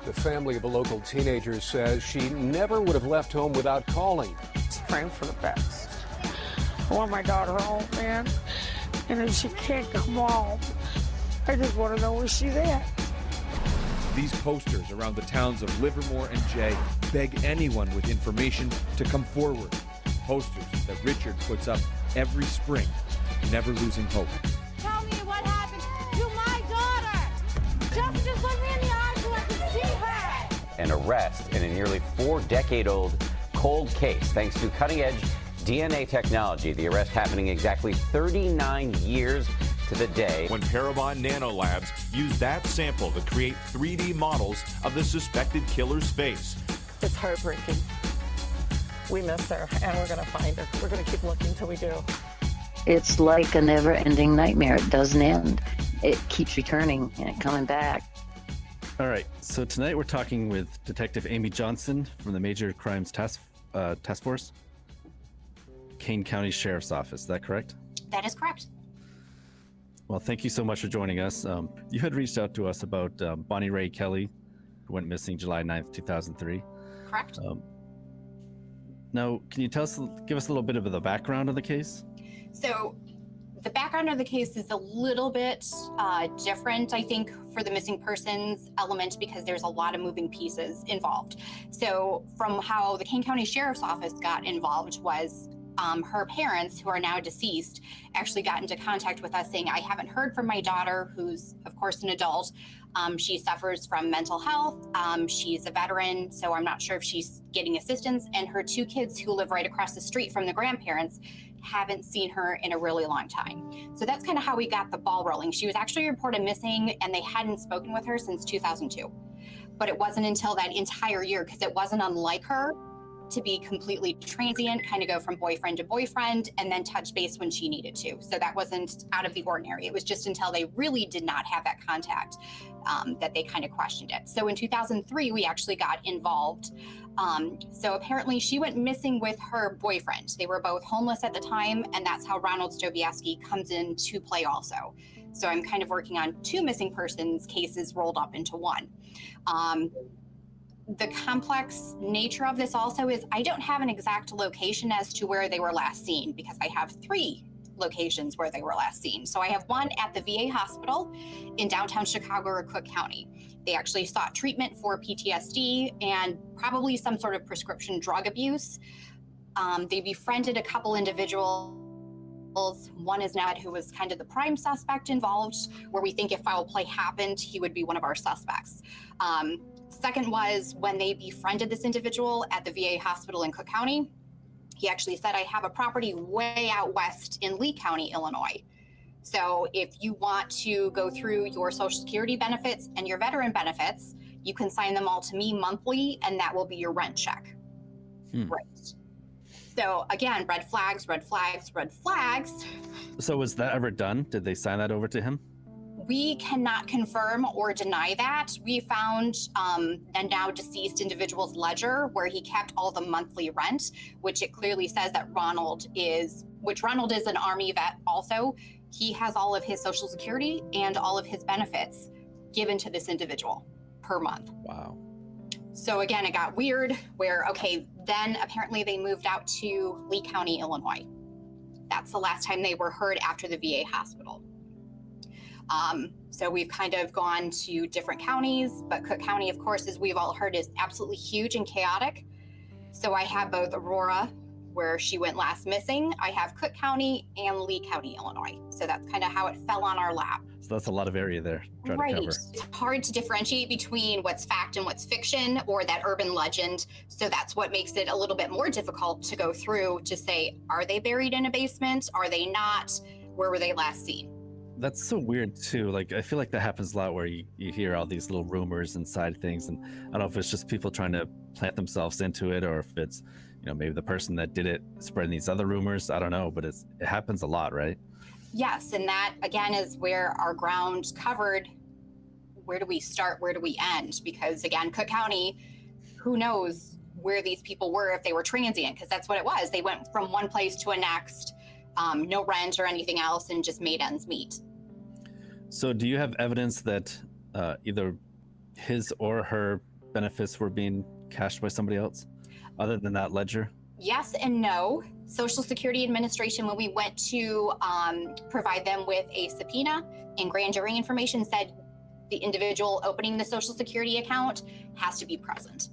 The family of a local teenager says she never would have left home without calling. Just praying for the best. I want my daughter home, man. And if she can't come home, I just want to know where she's at. These posters around the towns of Livermore and Jay beg anyone with information to come forward. Posters that Richard puts up every spring, never losing hope. Tell me what happened to my daughter. Just look me in the eyes so I can see her. An arrest in a nearly 4-decade-old cold case. Thanks to cutting-edge DNA technology, the arrest happening exactly 39 years to the day when Parabon Nanolabs used that sample to create 3D models of the suspected killer's face. It's heartbreaking. We miss her, and we're going to find her. We're going to keep looking till we do. It's like a never-ending nightmare. It doesn't end. It keeps returning and coming back. All right, so tonight we're talking with Detective Amy Johnson from the Major Crimes Task Force, Kane County Sheriff's Office. Is that correct? That is correct. Well, thank you so much for joining us. You had reached out to us about Bonnie Rae Kelly, who went missing July 9th, 2003. Correct. Now, can you give us a little bit of the background of the case? So the background of the case is a little bit different, I think, for the missing persons element because there's a lot of moving pieces involved. So from how the Kane County Sheriff's Office got involved was her parents, who are now deceased, actually got into contact with us saying, I haven't heard from my daughter, who's, of course, an adult. She suffers from mental health. She's a veteran, so I'm not sure if she's getting assistance. And her 2 kids who live right across the street from the grandparents haven't seen her in a really long time. So that's kind of how we got the ball rolling. She was actually reported missing, and they hadn't spoken with her since 2002. But it wasn't until that entire year, because it wasn't unlike her to be completely transient, kind of go from boyfriend to boyfriend, and then touch base when she needed to. So that wasn't out of the ordinary. It was just until they really did not have that contact that they kind of questioned it. So in 2003, we actually got involved. So apparently she went missing with her boyfriend. They were both homeless at the time, and that's how Ronald Stobierski comes into play also. So I'm kind of working on 2 missing persons cases rolled up into one. The complex nature of this also is I don't have an exact location as to where they were last seen because I have 3 locations where they were last seen. So I have one at the VA hospital in downtown Chicago or Cook County. They actually sought treatment for PTSD and probably some sort of prescription drug abuse. They befriended a couple individuals. One is Ned, who was kind of the prime suspect involved, where we think if foul play happened, he would be one of our suspects. Second was when they befriended this individual at the VA hospital in Cook County. He actually said, I have a property way out west in Lee County, Illinois. So if you want to go through your Social Security benefits and your veteran benefits, you can sign them all to me monthly, and that will be your rent check. Right. So again, red flags, red flags, red flags. So was that ever done? Did they sign that over to him? We cannot confirm or deny that. We found a now deceased individual's ledger where he kept all the monthly rent, which it clearly says that Ronald is an Army vet also. He has all of his Social Security and all of his benefits given to this individual per month. Wow. So again, it got weird where, okay, then apparently they moved out to Lee County, Illinois. That's the last time they were heard after the VA hospital. So we've kind of gone to different counties, but Cook County, of course, as we've all heard, is absolutely huge and chaotic. So I have both Aurora, where she went last missing. I have Cook County and Lee County, Illinois. So that's kind of how it fell on our lap. So that's a lot of area there. Right. To cover. It's hard to differentiate between what's fact and what's fiction or that urban legend. So that's what makes it a little bit more difficult to go through to say, are they buried in a basement? Are they not? Where were they last seen? That's so weird too. Like, I feel like that happens a lot where you hear all these little rumors inside things. And I don't know if it's just people trying to plant themselves into it or if it's, maybe the person that did it spreading these other rumors. I don't know, but it happens a lot, right? Yes, and that again is where our ground covered. Where do we start? Where do we end? Because again, Cook County, who knows where these people were if they were transient, because that's what it was. They went from one place to a next, no rent or anything else, and just made ends meet. So do you have evidence that either his or her benefits were being cashed by somebody else other than that ledger? Yes and no. Social Security Administration, when we went to provide them with a subpoena and grand jury information, said the individual opening the Social Security account has to be present.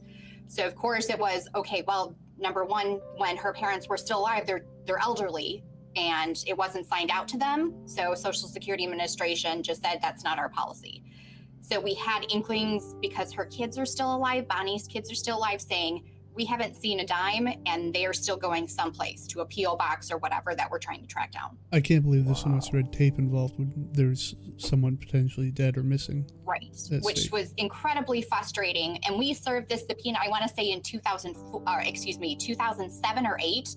So of course it was, okay, well, number one, when her parents were still alive, they're elderly and it wasn't signed out to them. So Social Security Administration just said that's not our policy. So we had inklings because her kids are still alive, Bonnie's kids are still alive, saying, we haven't seen a dime and they are still going someplace to a P.O. box or whatever that we're trying to track down. I can't believe there's so much red tape involved when there's someone potentially dead or missing. Right, That's which safe. was incredibly frustrating. And we served this subpoena, I want to say in 2007 or 8,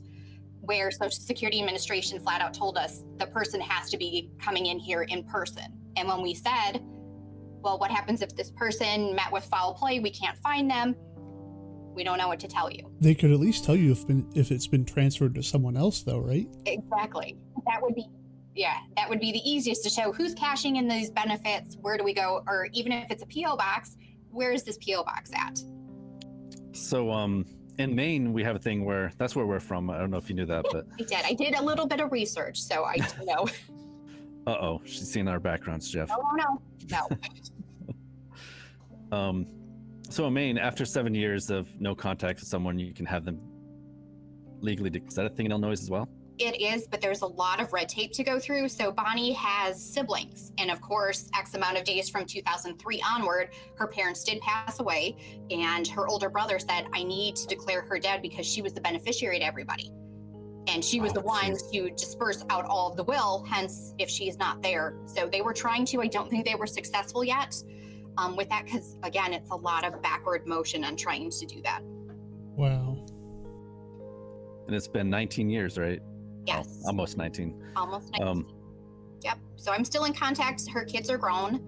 where Social Security Administration flat out told us the person has to be coming in here in person. And when we said, well, what happens if this person met with foul play? We can't find them. We don't know what to tell you. They could at least tell you if it's been transferred to someone else, though, right? Exactly. That would be the easiest to show who's cashing in these benefits, where do we go, or even if it's a P.O. box, where is this P.O. box at? So in Maine, we have a thing where that's where we're from. I don't know if you knew that, but I did a little bit of research, so I do know. uh-oh, she's seen our backgrounds, Jeff. Oh, no. So in Maine, after 7 years of no contact with someone, you can have them legally. Is that a thing in Illinois as well? It is, but there's a lot of red tape to go through. So Bonnie has siblings. And of course, X amount of days from 2003 onward, her parents did pass away. And her older brother said, I need to declare her dead because she was the beneficiary to everybody. And she was the one to disperse out all of the will, hence if she's not there. So they were trying to, I don't think they were successful yet with that, because again, it's a lot of backward motion on trying to do that. Wow. And it's been 19 years, right? Yes. Oh, almost 19. Almost 19. Yep. So I'm still in contact. Her kids are grown.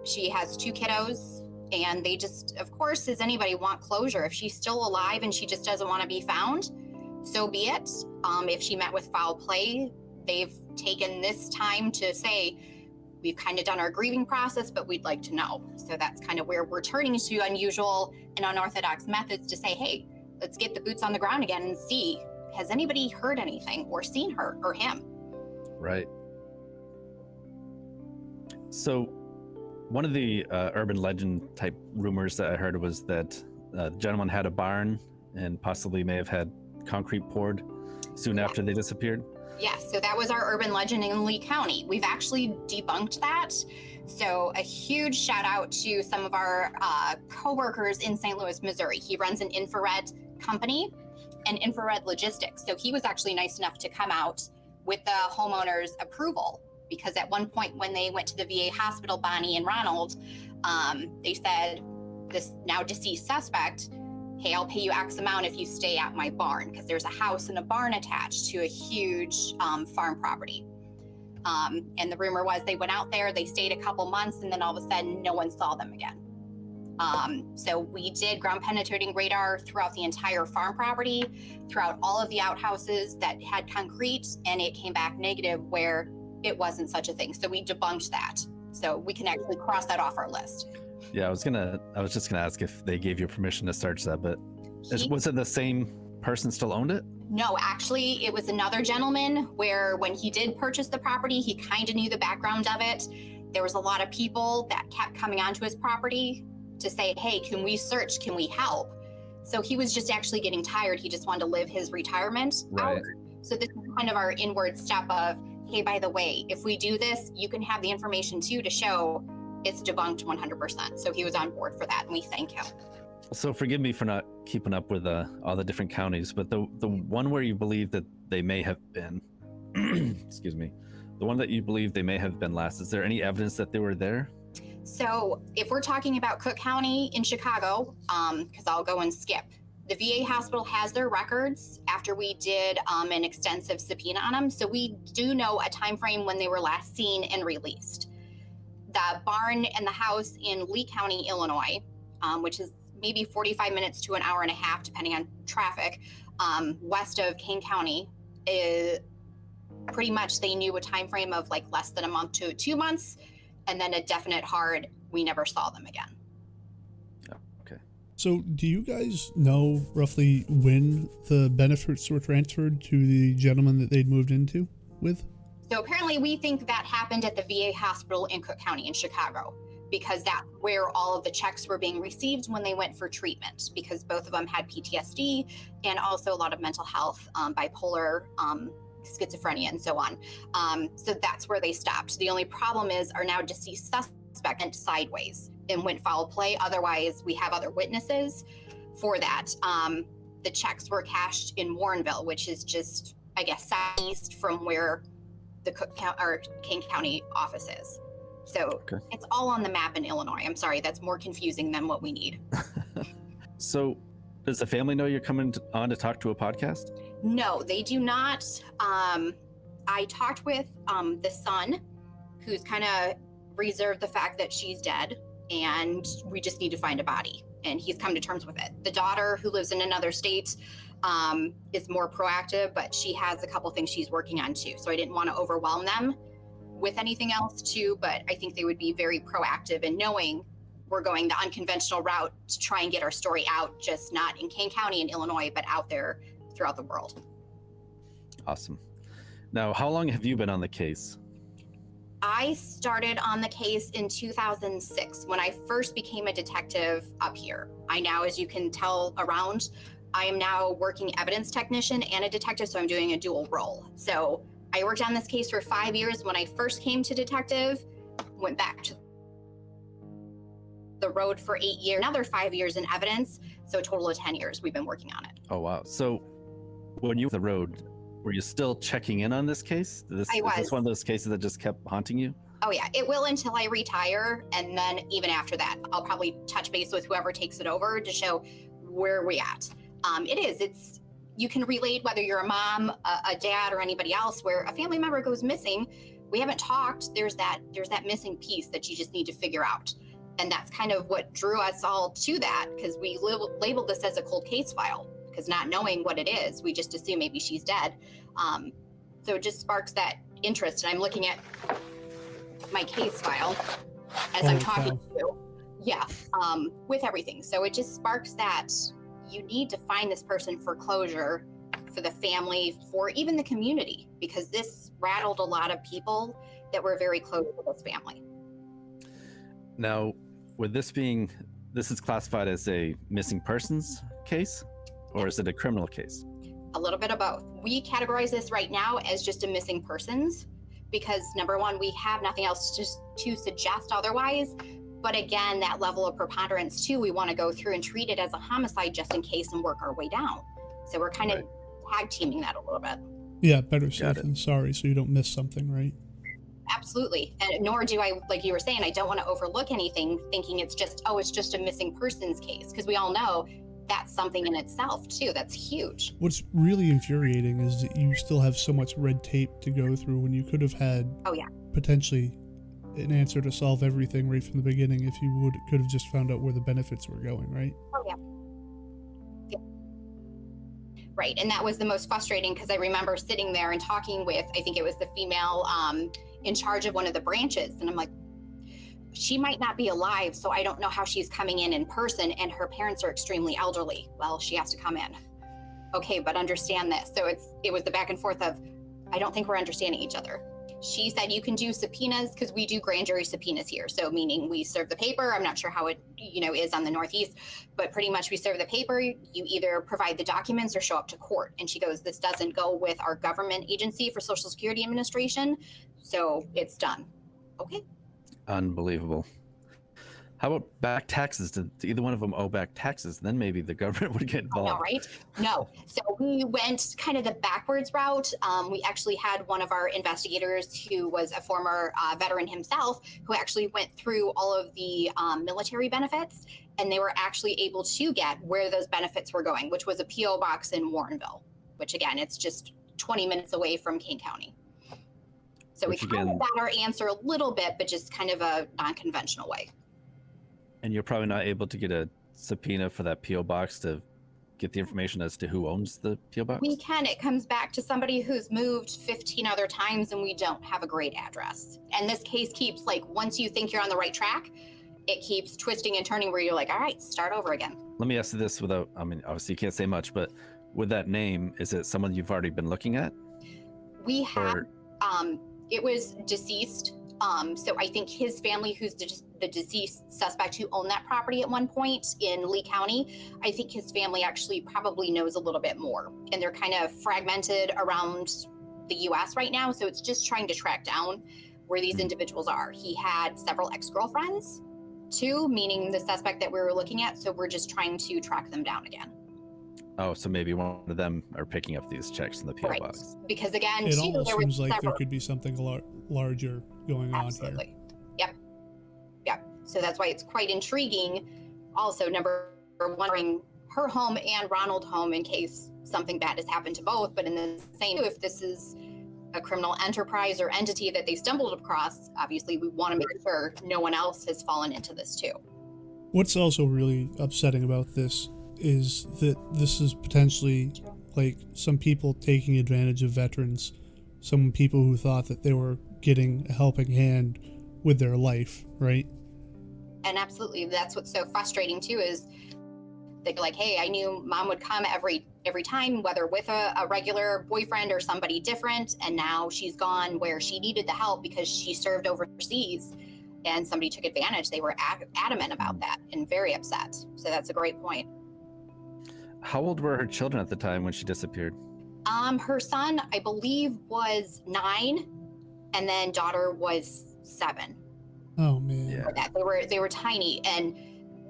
She has 2 kiddos, and they just, of course, does anybody want closure? If she's still alive and she just doesn't want to be found, so be it. If she met with foul play, they've taken this time to say, we've kind of done our grieving process, but we'd like to know. So that's kind of where we're turning to unusual and unorthodox methods to say, hey, let's get the boots on the ground again and see, has anybody heard anything or seen her or him? Right. So one of the urban legend type rumors that I heard was that the gentleman had a barn and possibly may have had concrete poured soon after they disappeared. Yes, so that was our urban legend in Lee County. We've actually debunked that. So a huge shout out to some of our co-workers in St. Louis, Missouri. He runs an infrared company and infrared logistics. So he was actually nice enough to come out with the homeowner's approval, because at one point when they went to the VA hospital, Bonnie and Ronald, they said, this now deceased suspect, hey, I'll pay you X amount if you stay at my barn, because there's a house and a barn attached to a huge farm property. And the rumor was they went out there, they stayed a couple months, and then all of a sudden no one saw them again. So we did ground penetrating radar throughout the entire farm property, throughout all of the outhouses that had concrete, and it came back negative where it wasn't such a thing. So we debunked that. So we can actually cross that off our list. Yeah, I was just gonna ask if they gave you permission to search that, but was it the same person still owned it? No, actually, it was another gentleman where when he did purchase the property, he kind of knew the background of it. There was a lot of people that kept coming onto his property to say, hey, can we search? Can we help? So he was just actually getting tired. He just wanted to live his retirement out. So this is kind of our inward step of, hey, by the way, if we do this, you can have the information too to show it's debunked 100%. So he was on board for that, and we thank him. So forgive me for not keeping up with all the different counties, but the one where you believe that they may have been, excuse me, the one that you believe they may have been last, is there any evidence that they were there? So if we're talking about Cook County in Chicago, because I'll go and skip, the VA hospital has their records after we did an extensive subpoena on them. So we do know a time frame when they were last seen and released. The barn and the house in Lee County, Illinois, which is maybe 45 minutes to an hour and a half, depending on traffic, west of Kane County, is pretty much they knew a time frame of like less than a month to 2 months, and then a definite hard, we never saw them again. Yeah. So, do you guys know roughly when the benefits were transferred to the gentleman that they'd moved into with? So apparently we think that happened at the VA hospital in Cook County in Chicago, because that's where all of the checks were being received when they went for treatment, because both of them had PTSD and also a lot of mental health, bipolar, schizophrenia, and so on. So that's where they stopped. The only problem is our now deceased suspect went sideways and went foul play. Otherwise, we have other witnesses for that. The checks were cashed in Warrenville, which is just, I guess, southeast from where the Cook County or Kane County office is. So It's all on the map in Illinois. I'm sorry, that's more confusing than what we need. So does the family know you're coming on to talk to a podcast? No, they do not. I talked with the son, who's kind of reserved the fact that she's dead and we just need to find a body. And he's come to terms with it. The daughter, who lives in another state, is more proactive, but she has a couple things she's working on too. So I didn't want to overwhelm them with anything else too, but I think they would be very proactive in knowing we're going the unconventional route to try and get our story out, just not in Kane County in Illinois, but out there throughout the world. Awesome. Now, how long have you been on the case? I started on the case in 2006 when I first became a detective up here. I now, as you can tell around, I am now a working evidence technician and a detective, so I'm doing a dual role. So I worked on this case for 5 years when I first came to detective, went back to the road for 8 years, another 5 years in evidence, so a total of 10 years we've been working on it. Oh, wow. So when you were on the road, were you still checking in on this case? I was. Is this one of those cases that just kept haunting you? Oh yeah, it will until I retire, and then even after that, I'll probably touch base with whoever takes it over to show where we're at. It's you can relate whether you're a mom, a dad, or anybody else, where a family member goes missing. We haven't talked. There's that missing piece that you just need to figure out, and that's kind of what drew us all to that, because we labeled this as a cold case file, because not knowing what it is, we just assume maybe she's dead. So it just sparks that interest, and I'm looking at my case file as I'm talking to you. Yeah, with everything. So it just sparks that you need to find this person for closure, for the family, for even the community, because this rattled a lot of people that were very close to this family. Now, with this is classified as a missing persons case, or is it a criminal case? A little bit of both. We categorize this right now as just a missing persons because, number one, we have nothing else to suggest otherwise. But again, that level of preponderance too, we want to go through and treat it as a homicide just in case and work our way down. So we're kind of tag teaming that a little bit. Yeah, better safe than sorry, so you don't miss something, right? Absolutely. And nor do I, like you were saying, I don't want to overlook anything thinking it's just a missing persons case, because we all know that's something in itself too. That's huge. What's really infuriating is that you still have so much red tape to go through when you could have had potentially an answer to solve everything right from the beginning if you could have just found out where the benefits were going, right? Oh yeah. Right, and that was the most frustrating, because I remember sitting there and talking with, I think it was the female in charge of one of the branches, and I'm like, she might not be alive, so I don't know how she's coming in person, and her parents are extremely elderly. Well, she has to come in. Okay, but understand this. So it was the back and forth of, I don't think we're understanding each other. She said you can do subpoenas, because we do grand jury subpoenas here. So meaning we serve the paper. I'm not sure how it is on the Northeast, but pretty much we serve the paper. You either provide the documents or show up to court. And she goes, this doesn't go with our government agency for Social Security Administration, so it's done. Okay. Unbelievable. How about back taxes? Did either one of them owe back taxes? Then maybe the government would get involved. No, right? No. So we went kind of the backwards route. We actually had one of our investigators who was a former veteran himself, who actually went through all of the military benefits, and they were actually able to get where those benefits were going, which was a P.O. box in Warrenville, which again, it's just 20 minutes away from Kane County. So we kind of got our answer a little bit, but just kind of a non-conventional way. And you're probably not able to get a subpoena for that P.O. box to get the information as to who owns the P.O. box? We can. It comes back to somebody who's moved 15 other times, and we don't have a great address. And this case keeps, once you think you're on the right track, it keeps twisting and turning where you're like, all right, start over again. Let me ask you this without, I mean, obviously you can't say much, but with that name, is it someone you've already been looking at? We have, it was deceased. So I think his family, who's the deceased suspect who owned that property at one point in Lee County, I think his family actually probably knows a little bit more. And they're kind of fragmented around the U.S. right now. So it's just trying to track down where these individuals are. He had several ex-girlfriends, too, meaning the suspect that we were looking at. So we're just trying to track them down again. Oh, so maybe one of them are picking up these checks in the PO box. Because again, it too, almost there seems was like several. there could be something larger going on here. Yep. So that's why it's quite intriguing. Also, number one, bring her home and Ronald home in case something bad has happened to both. But in the same, if this is a criminal enterprise or entity that they stumbled across, obviously we want to make sure no one else has fallen into this too. What's also really upsetting about this is that this is potentially like some people taking advantage of veterans, some people who thought that they were getting a helping hand with their life, right? And absolutely, that's what's so frustrating too, is they're like, hey, I knew mom would come every time, whether with a regular boyfriend or somebody different, and now she's gone where she needed the help because she served overseas and somebody took advantage. They were adamant about that and very upset. So that's a great point. How old were her children at the time when she disappeared? Her son, I believe, was 9, and then daughter was 7. Oh man. Yeah. They were tiny, and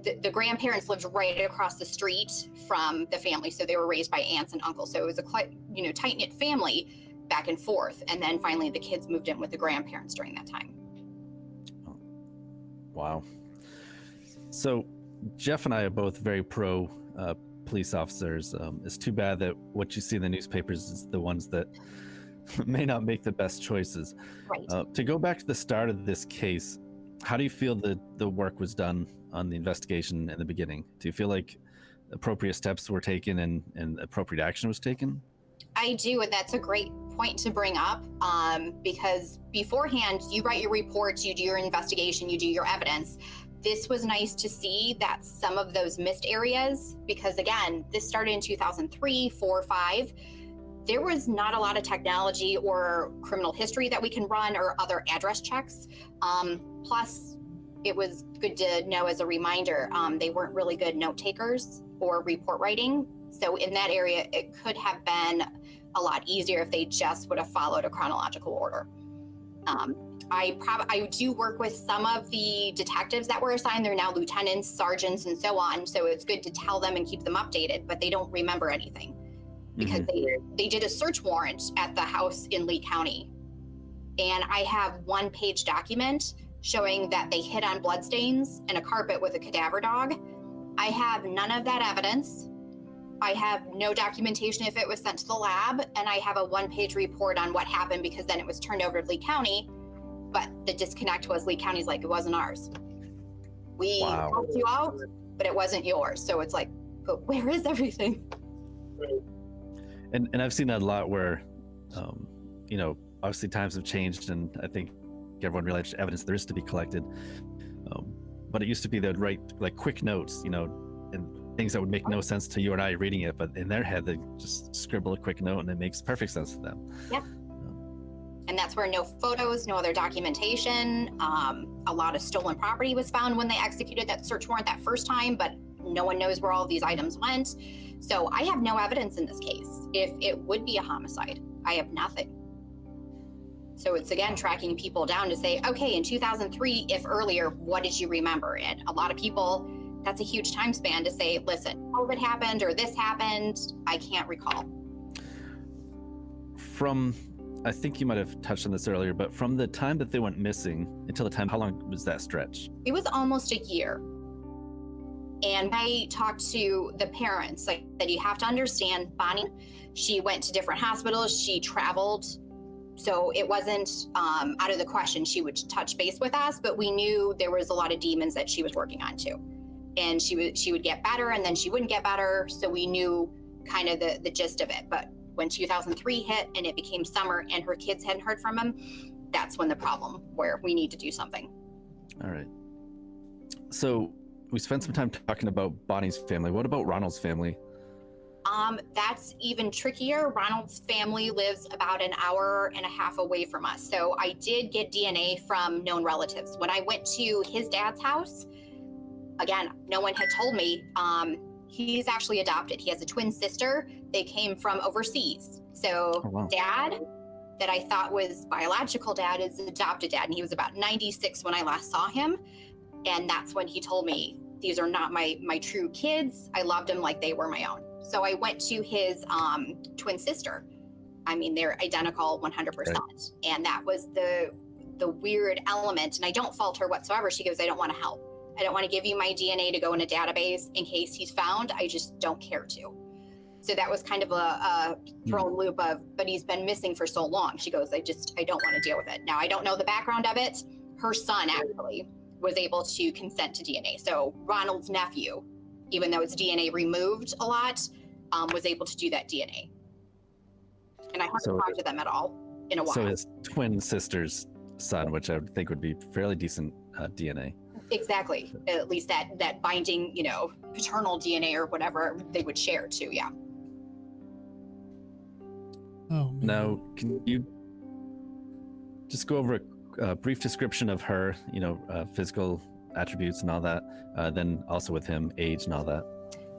the grandparents lived right across the street from the family, so they were raised by aunts and uncles. So it was a quite, tight-knit family back and forth. And then finally the kids moved in with the grandparents during that time. Wow. So Jeff and I are both very pro police officers. It's too bad that what you see in the newspapers is the ones that may not make the best choices. Right. To go back to the start of this case, how do you feel the work was done on the investigation in the beginning? Do you feel like appropriate steps were taken and appropriate action was taken? I do, and that's a great point to bring up, because beforehand, you write your reports, you do your investigation, you do your evidence. This was nice to see that some of those missed areas, because again, this started in 2003, 4, 5. There was not a lot of technology or criminal history that we can run or other address checks. Plus, it was good to know as a reminder, they weren't really good note takers or report writing. So in that area, it could have been a lot easier if they just would have followed a chronological order. I do work with some of the detectives that were assigned. They're now lieutenants, sergeants, and so on. So it's good to tell them and keep them updated, but they don't remember anything because they did a search warrant at the house in Lee County. And I have 1-page document showing that they hit on bloodstains and a carpet with a cadaver dog. I have none of that evidence. I have no documentation if it was sent to the lab, and I have a 1-page report on what happened because then it was turned over to Lee County. But the disconnect was Lee County's like, it wasn't ours. We helped you out, but it wasn't yours. So it's like, but where is everything? And I've seen that a lot where, obviously times have changed, and I think everyone realized evidence there is to be collected. But it used to be they'd write like quick notes, and things that would make no sense to you and I reading it, but in their head, they just scribble a quick note and it makes perfect sense to them. Yep. And that's where no photos, no other documentation. A lot of stolen property was found when they executed that search warrant that first time, but no one knows where all of these items went. So I have no evidence in this case. If it would be a homicide, I have nothing. So it's again tracking people down to say, okay, in 2003, if earlier, what did you remember? And a lot of people, that's a huge time span to say, listen, COVID happened or this happened, I can't recall. I think you might have touched on this earlier, but from the time that they went missing until the time, how long was that stretch? It was almost a year. And I talked to the parents, like that you have to understand, Bonnie, she went to different hospitals, she traveled. So it wasn't out of the question she would touch base with us, but we knew there was a lot of demons that she was working on too. And she would get better and then she wouldn't get better. So we knew kind of the gist of it. But when 2003 hit and it became summer and her kids hadn't heard from him, that's when the problem where we need to do something. All right. So we spent some time talking about Bonnie's family. What about Ronald's family? That's even trickier. Ronald's family lives about an hour and a half away from us. So I did get DNA from known relatives. When I went to his dad's house, again, no one had told me, he's actually adopted. He has a twin sister. They came from overseas. So dad, that I thought was biological dad, is adopted dad. And he was about 96 when I last saw him. And that's when he told me, these are not my true kids. I loved them like they were my own. So I went to his twin sister. I mean, they're identical 100%. Right. And that was the weird element. And I don't fault her whatsoever. She goes, I don't want to help. I don't want to give you my DNA to go in a database in case he's found. I just don't care to. So that was kind of a thrown loop of, but he's been missing for so long. She goes, I don't want to deal with it. Now, I don't know the background of it. Her son actually was able to consent to DNA. So Ronald's nephew, even though it's DNA removed a lot, was able to do that DNA. And I haven't talked to them at all in a while. So his twin sister's son, which I would think would be fairly decent DNA. Exactly. At least that binding, paternal DNA or whatever they would share too. Yeah. Oh, man. Now, can you just go over a brief description of her, physical attributes and all that, then also with him, age and all that?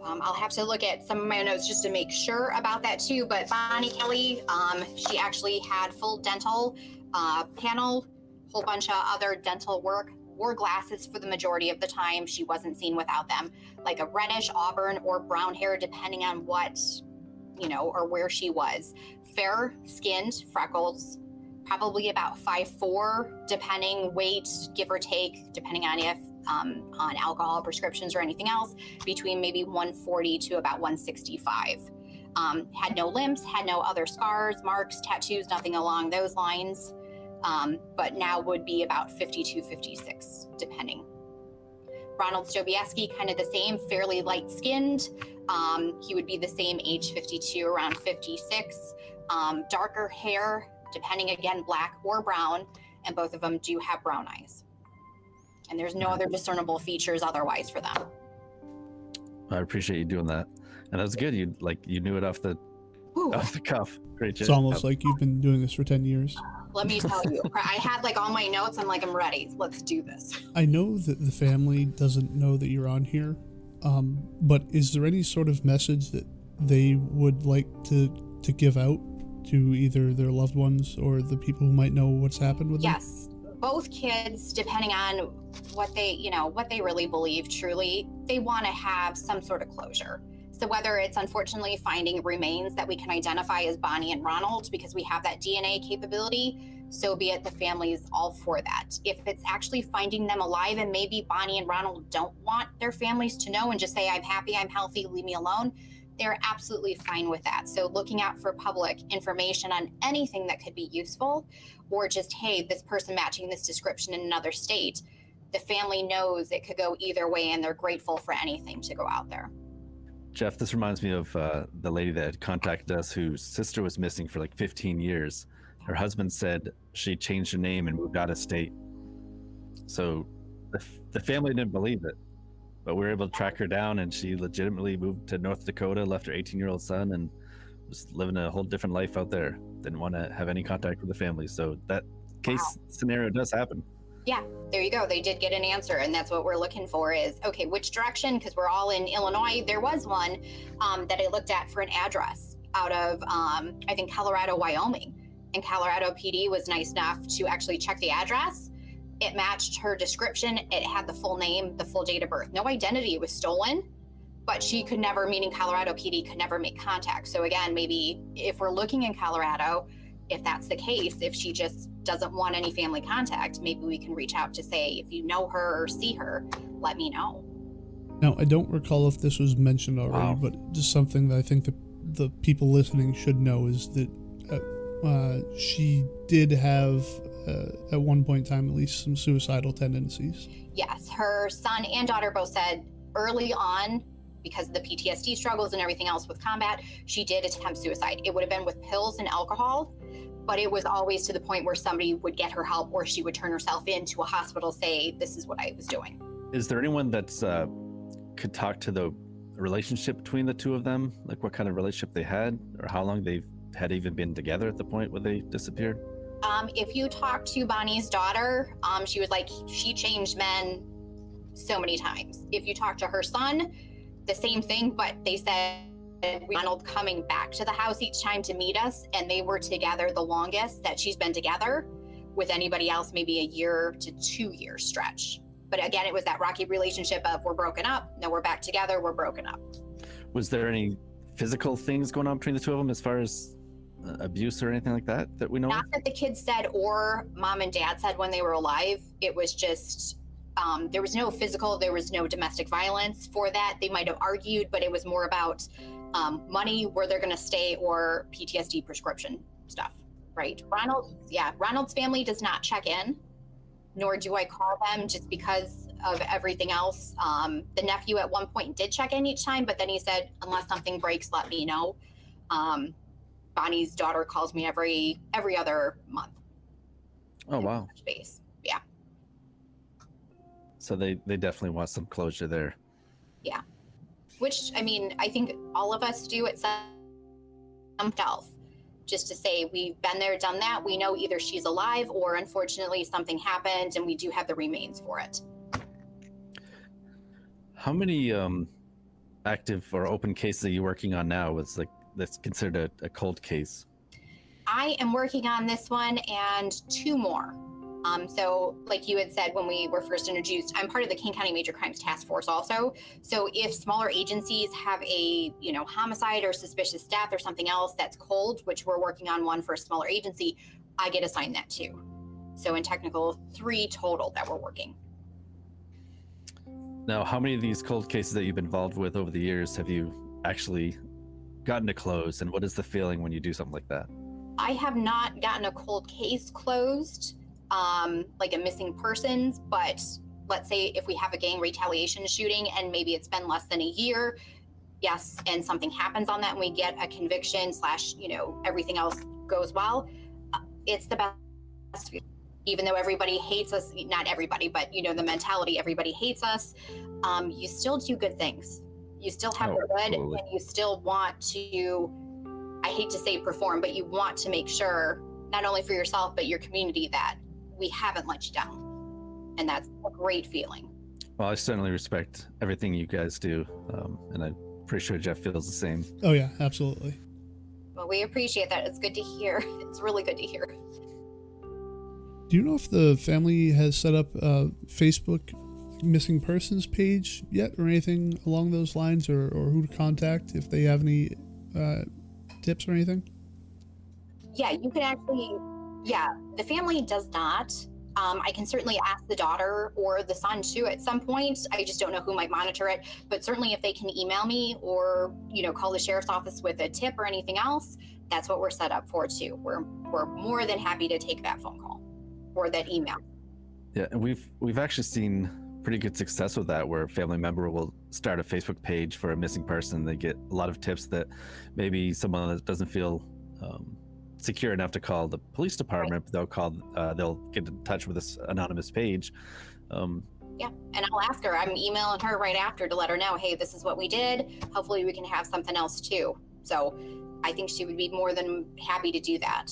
I'll have to look at some of my notes just to make sure about that too. But Bonnie Kelley, she actually had full dental panel, whole bunch of other dental work, wore glasses for the majority of the time. She wasn't seen without them, like a reddish auburn or brown hair, depending on what, or where she was. Fair skinned, freckles, probably about 5'4", depending weight, give or take, depending on if on alcohol prescriptions or anything else, between maybe 140 to about 165. Had no limps, had no other scars, marks, tattoos, nothing along those lines. But now would be about 52, 56, depending. Ronald Stobierski, kind of the same, fairly light-skinned. He would be the same age, 52, around 56. Darker hair, depending, again, black or brown, and both of them do have brown eyes. And there's no other discernible features otherwise for them. I appreciate you doing that. And that's good. You knew it off the cuff. Great job. It's almost like you've been doing this for 10 years. Let me tell you, I had all my notes. I'm ready. Let's do this. I know that the family doesn't know that you're on here, but is there any sort of message that they would like to give out to either their loved ones or the people who might know what's happened with them? Yes. Both kids, depending on what they really believe truly, they want to have some sort of closure. So whether it's unfortunately finding remains that we can identify as Bonnie and Ronald because we have that DNA capability, so be it. The family's all for that. If it's actually finding them alive and maybe Bonnie and Ronald don't want their families to know and just say, I'm happy, I'm healthy, leave me alone, they're absolutely fine with that. So looking out for public information on anything that could be useful, or just, hey, this person matching this description in another state, the family knows it could go either way and they're grateful for anything to go out there. Jeff, this reminds me of the lady that had contacted us whose sister was missing for 15 years. Her husband said she changed her name and moved out of state. So the family didn't believe it. But we were able to track her down, and she legitimately moved to North Dakota, left her 18-year-old son, and was living a whole different life out there. Didn't want to have any contact with the family. So that case scenario does happen. Yeah, there you go. They did get an answer, and that's what we're looking for is, okay, which direction? Because we're all in Illinois. There was one that I looked at for an address out of, I think, Colorado, Wyoming. And Colorado PD was nice enough to actually check the address. It matched her description. It had the full name, the full date of birth. No identity was stolen, but she could never, meaning Colorado PD, could never make contact. So again, maybe if we're looking in Colorado, if that's the case, if she just doesn't want any family contact, maybe we can reach out to say, if you know her or see her, let me know. Now, I don't recall if this was mentioned already, but just something that I think that the people listening should know is that she did have, at one point in time, at least some suicidal tendencies. Yes, her son and daughter both said early on, because of the PTSD struggles and everything else with combat, she did attempt suicide. It would have been with pills and alcohol, but it was always to the point where somebody would get her help or she would turn herself into a hospital, say, this is what I was doing. Is there anyone that's could talk to the relationship between the two of them? Like what kind of relationship they had, or how long they had even been together at the point where they disappeared? If you talk to Bonnie's daughter, she was like, she changed men so many times. If you talk to her son, the same thing, but they said Ronald coming back to the house each time to meet us, and they were together the longest that she's been together. With anybody else, maybe a year to 2 year stretch. But again, it was that rocky relationship of we're broken up, no, we're back together, we're broken up. Was there any physical things going on between the two of them as far as abuse or anything like that we know Not of? that the kids said or mom and dad said when they were alive. It was just, there was no physical, there was no domestic violence for that. They might have argued, but it was more about money, where they're gonna stay, or PTSD prescription stuff, right? Ronald's family does not check in, nor do I call them just because of everything else. The nephew at one point did check in each time, but then he said, unless something breaks, let me know. Bonnie's daughter calls me every other month. Oh, wow. Base. Yeah. So they definitely want some closure there. Yeah. Which, I mean, I think all of us do at some self. Just to say we've been there, done that. We know either she's alive or unfortunately something happened, and we do have the remains for it. How many active or open cases are you working on now? That's considered a cold case? I am working on this one and 2 more. So like you had said when we were first introduced, I'm part of the Kane County Major Crimes Task Force also. So if smaller agencies have a, homicide or suspicious death or something else that's cold, which we're working on one for a smaller agency, I get assigned that too. So in technical, 3 total that we're working. Now, how many of these cold cases that you've been involved with over the years have you actually gotten to close, and what is the feeling when you do something like that? I have not gotten a cold case closed, like a missing persons, but let's say if we have a gang retaliation shooting and maybe it's been less than a year, yes, and something happens on that and we get a conviction / everything else goes well, it's the best feeling. Even though everybody hates us, not everybody, but the mentality, everybody hates us, you still do good things. You still have the good, absolutely. And you still want to, I hate to say perform, but you want to make sure, not only for yourself, but your community, that we haven't let you down. And that's a great feeling. Well, I certainly respect everything you guys do. And I'm pretty sure Jeff feels the same. Oh, yeah, absolutely. Well, we appreciate that. It's good to hear. It's really good to hear. Do you know if the family has set up a Facebook missing persons page yet, or anything along those lines, or who to contact if they have any tips or anything? Yeah, you can actually, the family does not. I can certainly ask the daughter or the son too at some point. I just don't know who might monitor it, but certainly if they can email me or, call the sheriff's office with a tip or anything else, that's what we're set up for too. We're more than happy to take that phone call or that email. Yeah, and we've actually seen pretty good success with that, where a family member will start a Facebook page for a missing person. They get a lot of tips that maybe someone that doesn't feel secure enough to call the police department, right. They'll get in touch with this anonymous page. Yeah, and I'll ask her. I'm emailing her right after to let her know, hey, this is what we did. Hopefully we can have something else too. So I think she would be more than happy to do that.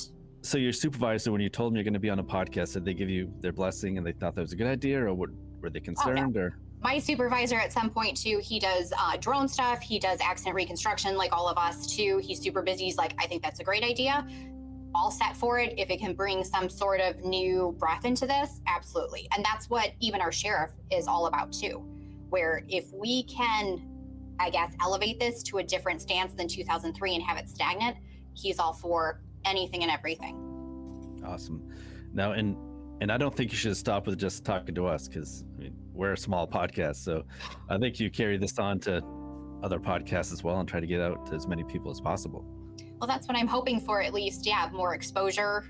So your supervisor, when you told them you're going to be on a podcast, did they give you their blessing and they thought that was a good idea, or were they concerned? Or my supervisor at some point too, he does drone stuff, he does accident reconstruction like all of us too. He's super busy. He's like, I think that's a great idea. All set for it. If it can bring some sort of new breath into this, absolutely. And that's what even our sheriff is all about too, where if we can, I guess, elevate this to a different stance than 2003 and have it stagnant, he's all for anything and everything. Awesome. Now, and I don't think you should stop with just talking to us, because we're a small podcast. So I think you carry this on to other podcasts as well and try to get out to as many people as possible. Well, that's what I'm hoping for, at least. Yeah, more exposure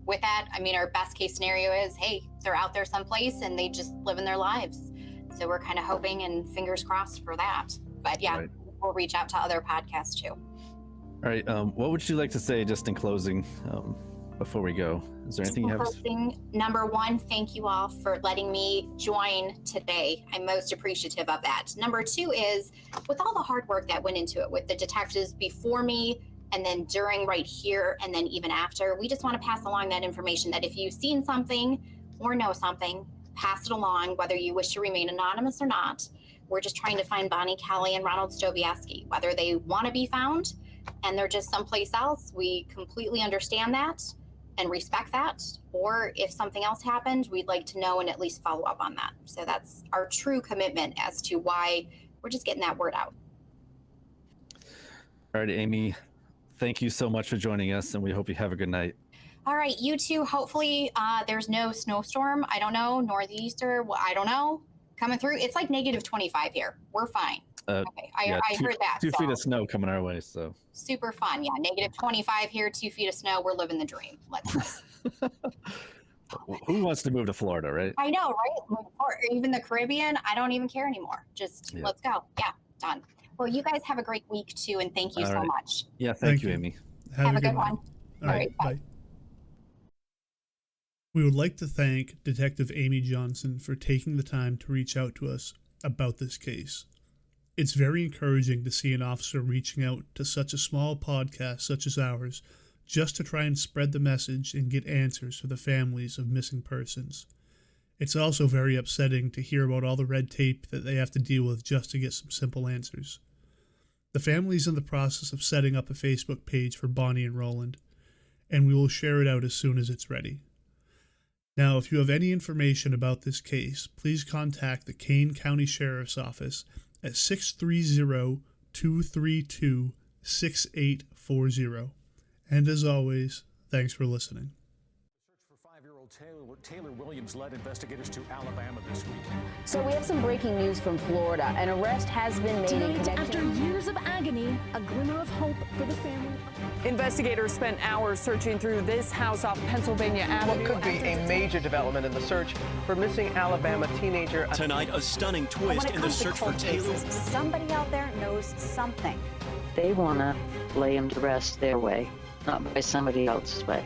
with that. Our best case scenario is, hey, they're out there someplace and they just living their lives. So we're kind of hoping and fingers crossed for that. But yeah, right. We'll reach out to other podcasts too. All right. What would you like to say just in closing before we go? Is there anything you have? First thing, number one, thank you all for letting me join today. I'm most appreciative of that. Number two is, with all the hard work that went into it with the detectives before me, and then during, right here, and then even after, we just want to pass along that information that if you've seen something or know something, pass it along, whether you wish to remain anonymous or not. We're just trying to find Bonnie Kelley and Ronald Stobierski, whether they want to be found and they're just someplace else. We completely understand that and respect that. Or if something else happened, we'd like to know and at least follow up on that. So that's our true commitment as to why we're just getting that word out. All right, Amy, thank you so much for joining us, and we hope you have a good night. All right, you too. Hopefully there's no snowstorm. I don't know, northeaster, I don't know, coming through. It's like -25 here. We're fine. Okay, I heard that. 2 feet of snow coming our way, so. Super fun. Yeah, -25 here, 2 feet of snow. We're living the dream. Let's go. Who wants to move to Florida, right? I know, right? Or even the Caribbean. I don't even care anymore. Just let's go. Yeah, done. Well, you guys have a great week too, and thank you so much. Yeah, thank you, Amy. Have a good one. All right, bye. We would like to thank Detective Amy Johnson for taking the time to reach out to us about this case. It's very encouraging to see an officer reaching out to such a small podcast such as ours just to try and spread the message and get answers for the families of missing persons. It's also very upsetting to hear about all the red tape that they have to deal with just to get some simple answers. The family's in the process of setting up a Facebook page for Bonnie and Roland, and we will share it out as soon as it's ready. Now, if you have any information about this case, please contact the Kane County Sheriff's Office at 630-232-6840. And as always, thanks for listening. Taylor Williams led investigators to Alabama this week. So we have some breaking news from Florida. An arrest has been made in connection. After years of agony, a glimmer of hope for the family. Investigators spent hours searching through this house off Pennsylvania Avenue. What could be a major development in the search for missing Alabama teenager. Tonight, a stunning twist in the search for Taylor. Somebody out there knows something. They want to lay him to rest their way, not by somebody else's way.